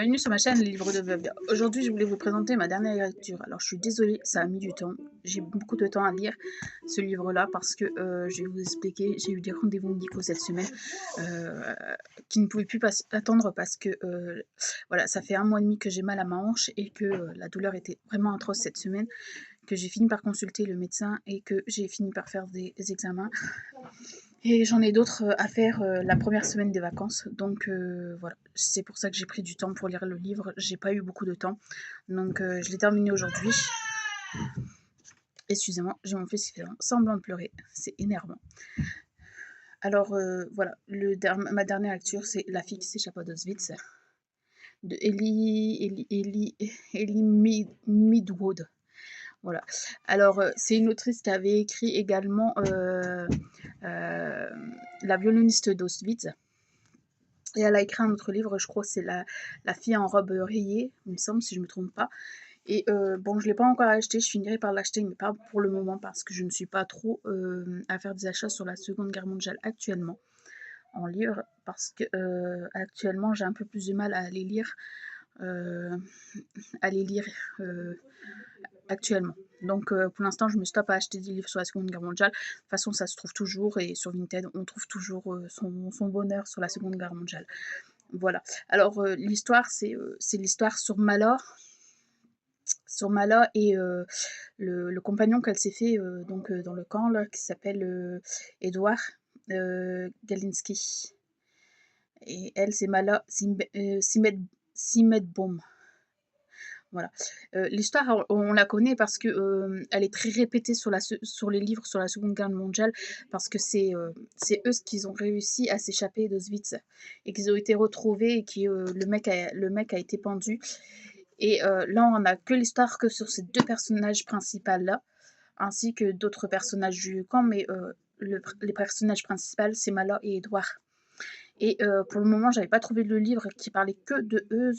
bienvenue sur ma chaîne Les Livres de Veuve. Aujourd'hui, je voulais vous présenter ma dernière lecture. Alors, je suis désolée, ça a mis du temps. J'ai beaucoup de temps à lire ce livre-là parce que, je vais vous expliquer, j'ai eu des rendez-vous médicaux cette semaine qui ne pouvaient plus attendre parce que, voilà, ça fait 1 mois et demi que j'ai mal à ma hanche et que la douleur était vraiment atroce cette semaine, que j'ai fini par consulter le médecin et que j'ai fini par faire des examens. Et j'en ai d'autres à faire la première semaine des vacances. Donc voilà, c'est pour ça que j'ai pris du temps pour lire le livre. J'ai pas eu beaucoup de temps. Donc je l'ai terminé aujourd'hui. Excusez-moi, j'ai mon fils qui fait semblant de pleurer. C'est énervant. Alors voilà, ma dernière lecture, c'est La fille qui s'échappa d'Auschwitz de Ellie Midwood. Voilà. Alors, c'est une autrice qui avait écrit également La violoniste d'Auschwitz. Et elle a écrit un autre livre, je crois que c'est la fille en robe rayée, il me semble, si je ne me trompe pas. Et bon, je ne l'ai pas encore acheté, je finirai par l'acheter, mais pas pour le moment, parce que je ne suis pas trop à faire des achats sur la Seconde Guerre mondiale actuellement, en livre, parce que actuellement, j'ai un peu plus de mal à les lire, euh, actuellement. Donc pour l'instant, je me stoppe à acheter des livres sur la Seconde Guerre mondiale. De toute façon, ça se trouve toujours, et sur Vinted, on trouve toujours son bonheur sur la Seconde Guerre mondiale. Voilà. Alors l'histoire, c'est l'histoire sur Mala et le compagnon qu'elle s'est fait donc dans le camp là, qui s'appelle Edouard Galinski. Et elle, c'est Mala Simetbaum. Voilà. L'histoire, on la connaît parce que elle est très répétée sur les livres sur la Seconde Guerre mondiale, parce que c'est eux qui ont réussi à s'échapper d'Auschwitz et qu'ils ont été retrouvés et que le mec a été pendu. Et là, on n'a que l'histoire que sur ces 2 personnages principaux-là, ainsi que d'autres personnages du camp, mais les personnages principaux, c'est Mala et Edouard. Et pour le moment, j'avais pas trouvé de livre qui parlait que de eux,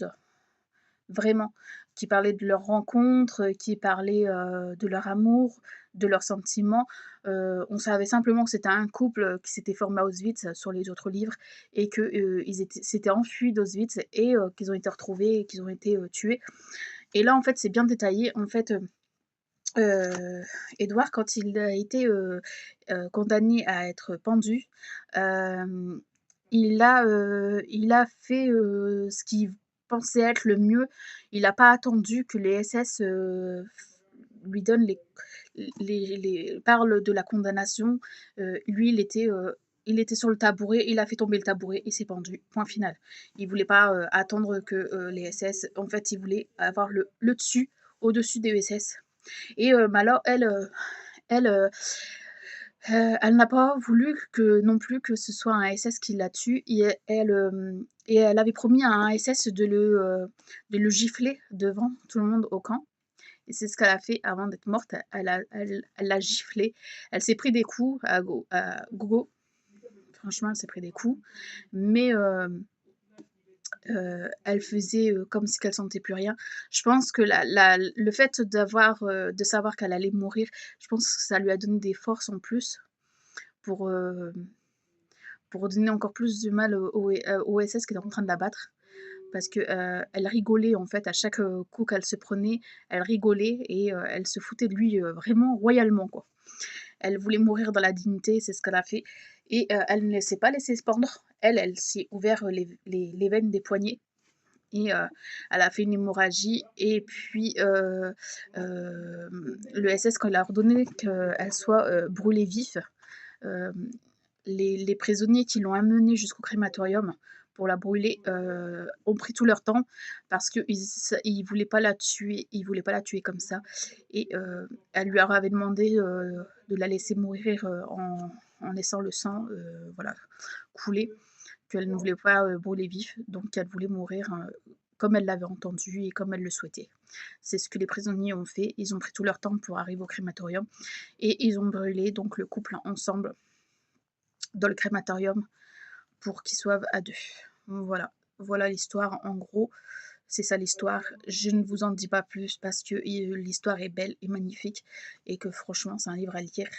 vraiment, qui parlait de leur rencontre, qui parlait de leur amour, de leurs sentiments. On savait simplement que c'était un couple qui s'était formé à Auschwitz sur les autres livres et qu'ils s'étaient enfuis d'Auschwitz et qu'ils ont été retrouvés et qu'ils ont été tués. Et là, en fait, c'est bien détaillé. En fait, Édouard, quand il a été condamné à être pendu, il a fait ce qu'il pensait être le mieux. Il n'a pas attendu que les SS lui donnent parlent de la condamnation. Lui, il était sur le tabouret, il a fait tomber le tabouret et s'est pendu. Point final. Il voulait pas attendre que les SS. En fait, il voulait avoir le dessus, au-dessus des SS. Et Mala, elle, elle n'a pas voulu non plus que ce soit un SS qui la tue. Et elle avait promis à un SS de le gifler devant tout le monde au camp. Et c'est ce qu'elle a fait avant d'être morte. Elle l'a giflé. Elle s'est pris des coups à gogo. Franchement, elle s'est pris des coups. Mais elle faisait comme si qu'elle sentait plus rien. Je pense que le fait de savoir qu'elle allait mourir, je pense que ça lui a donné des forces en plus pour, donner encore plus de mal au SS qui était en train de la battre. Parce que elle rigolait en fait à chaque coup qu'elle se prenait, elle rigolait et elle se foutait de lui vraiment royalement quoi. Elle voulait mourir dans la dignité, c'est ce qu'elle a fait. Et elle ne s'est pas laissée se pendre. Elle s'est ouvert les veines des poignets et elle a fait une hémorragie. Et puis le SS, quand il a ordonné qu'elle soit brûlée vif, les prisonniers qui l'ont amenée jusqu'au crématorium pour la brûler ont pris tout leur temps parce qu'ils ne voulaient pas la tuer, comme ça. Et elle lui avait demandé de la laisser mourir en laissant le sang voilà, couler, qu'elle ne voulait pas brûler vif, donc elle voulait mourir comme elle l'avait entendu et comme elle le souhaitait. C'est ce que les prisonniers ont fait. Ils ont pris tout leur temps pour arriver au crématorium et ils ont brûlé donc le couple ensemble dans le crématorium pour qu'ils soient à 2. Voilà, voilà l'histoire en gros. C'est ça l'histoire. Je ne vous en dis pas plus parce que l'histoire est belle et magnifique et que franchement c'est un livre à lire.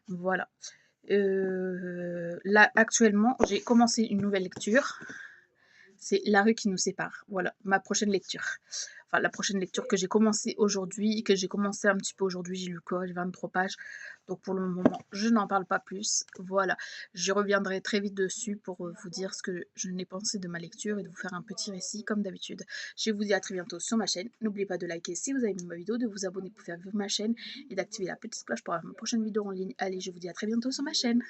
Voilà. Là actuellement j'ai commencé une nouvelle lecture. C'est La rue qui nous sépare. Voilà, ma prochaine lecture. Enfin, la prochaine lecture que j'ai commencé aujourd'hui, que j'ai commencé un petit peu aujourd'hui, j'ai lu quoi? J'ai 23 pages. Donc pour le moment, je n'en parle pas plus. Voilà, j'y reviendrai très vite dessus pour, vous dire ce que je n'ai pensé de ma lecture et de vous faire un petit récit comme d'habitude. Je vous dis à très bientôt sur ma chaîne. N'oubliez pas de liker si vous avez aimé ma vidéo, de vous abonner pour faire vivre ma chaîne et d'activer la petite cloche pour avoir ma prochaine vidéo en ligne. Allez, je vous dis à très bientôt sur ma chaîne.